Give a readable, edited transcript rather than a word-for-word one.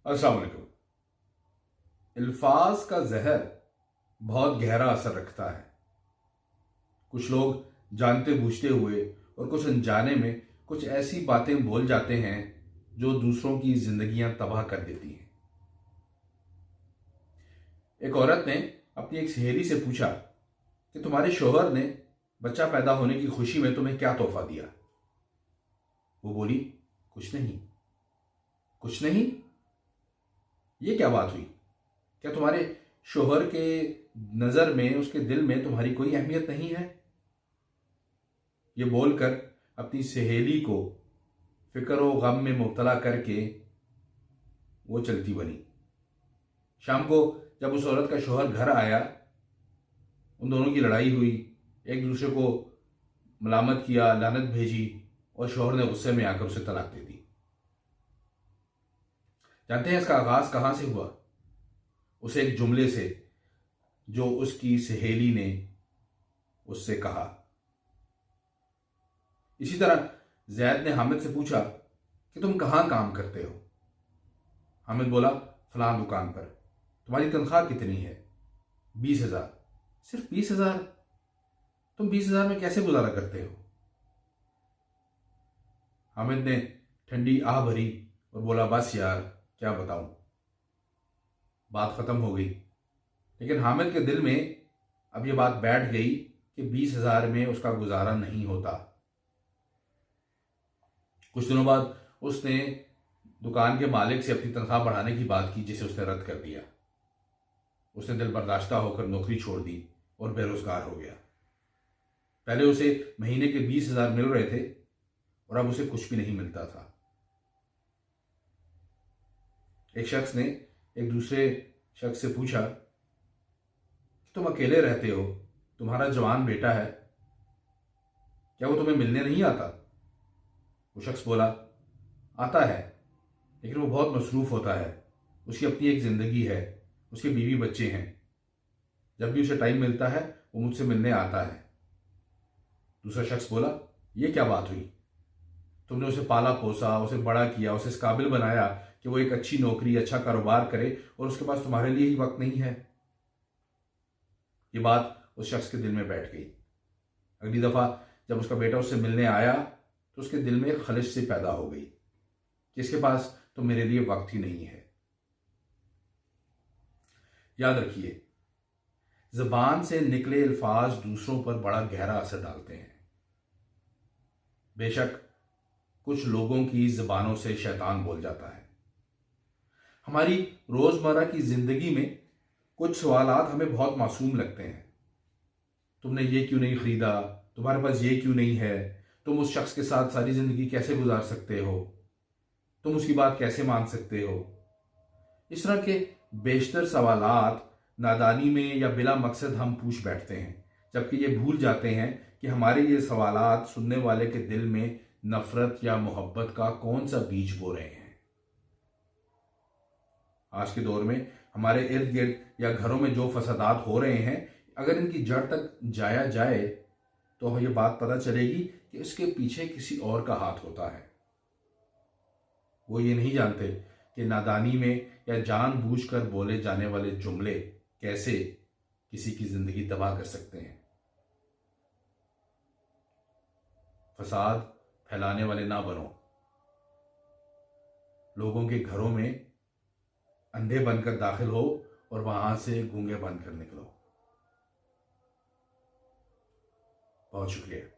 अस्सलाम वालेकुम। अल्फाज का जहर बहुत गहरा असर रखता है। कुछ लोग जानते बूझते हुए और कुछ अनजाने में कुछ ऐसी बातें बोल जाते हैं जो दूसरों की जिंदगियां तबाह कर देती हैं। एक औरत ने अपनी एक सहेली से पूछा कि तुम्हारे शोहर ने बच्चा पैदा होने की खुशी में तुम्हें क्या तोहफा दिया। वो बोली, कुछ नहीं। कुछ नहीं? ये क्या बात हुई? क्या तुम्हारे शोहर के नज़र में, उसके दिल में तुम्हारी कोई अहमियत नहीं है? ये बोलकर अपनी सहेली को फिक्र व गम में मुब्तला करके वो चलती बनी। शाम को जब उस औरत का शोहर घर आया, उन दोनों की लड़ाई हुई, एक दूसरे को मलामत किया, लानत भेजी और शोहर ने गुस्से में आकर उसे तलाक दे दी। जानते हैं इसका आगाज कहां से हुआ? उसे एक जुमले से जो उसकी सहेली ने उससे कहा। इसी तरह जैद ने हामिद से पूछा कि तुम कहां काम करते हो? हामिद बोला, फलां दुकान पर। तुम्हारी तनख्वाह कितनी है? 20,000। सिर्फ 20,000? तुम 20,000 में कैसे गुजारा करते हो? हामिद ने ठंडी आह भरी और बोला, बस यार क्या बताऊं। बात खत्म हो गई। लेकिन हामिद के दिल में अब यह बात बैठ गई कि 20,000 में उसका गुजारा नहीं होता। कुछ दिनों बाद उसने दुकान के मालिक से अपनी तनख्वाह बढ़ाने की बात की, जिसे उसने रद्द कर दिया। उसने दिल बर्दाश्ता होकर नौकरी छोड़ दी और बेरोजगार हो गया। पहले उसे महीने के 20,000 मिल रहे थे और अब उसे कुछ भी नहीं मिलता था। एक शख्स ने एक दूसरे शख्स से पूछा, तुम अकेले रहते हो, तुम्हारा जवान बेटा है, क्या वो तुम्हें मिलने नहीं आता? वो शख्स बोला, आता है, लेकिन वो बहुत मसरूफ होता है। उसकी अपनी एक जिंदगी है, उसके बीवी बच्चे हैं। जब भी उसे टाइम मिलता है वो मुझसे मिलने आता है। दूसरा शख्स बोला, ये क्या बात हुई? तुमने उसे पाला पोसा, उसे बड़ा किया, उसे इस काबिल बनाया कि वो एक अच्छी नौकरी, अच्छा कारोबार करे, और उसके पास तुम्हारे लिए ही वक्त नहीं है। ये बात उस शख्स के दिल में बैठ गई। अगली दफा जब उसका बेटा उससे मिलने आया तो उसके दिल में एक खलिश सी पैदा हो गई कि इसके पास तो मेरे लिए वक्त ही नहीं है। याद रखिए, ज़बान से निकले अल्फाज दूसरों पर बड़ा गहरा असर डालते हैं। बेशक कुछ लोगों की ज़बानों से शैतान बोल जाता है। हमारी रोज़मर्रा की ज़िंदगी में कुछ सवालात हमें बहुत मासूम लगते हैं। तुमने ये क्यों नहीं खरीदा? तुम्हारे पास ये क्यों नहीं है? तुम उस शख्स के साथ सारी ज़िंदगी कैसे गुजार सकते हो? तुम उसकी बात कैसे मान सकते हो? इस तरह के बेशतर सवालात नादानी में या बिला मकसद हम पूछ बैठते हैं, जबकि ये भूल जाते हैं कि हमारे ये सवालात सुनने वाले के दिल में नफरत या मोहब्बत का कौन सा बीज बो रहे हैं। आज के दौर में हमारे इर्द गिर्द या घरों में जो फसादात हो रहे हैं, अगर इनकी जड़ तक जाया जाए तो ये बात पता चलेगी कि इसके पीछे किसी और का हाथ होता है। वो ये नहीं जानते कि नादानी में या जानबूझकर बोले जाने वाले जुमले कैसे किसी की जिंदगी तबाह कर सकते हैं। फसाद फैलाने वाले ना बनो। लोगों के घरों में अंधे बनकर दाखिल हो और वहां से गूंगे बनकर निकलो। बहुत शुक्रिया।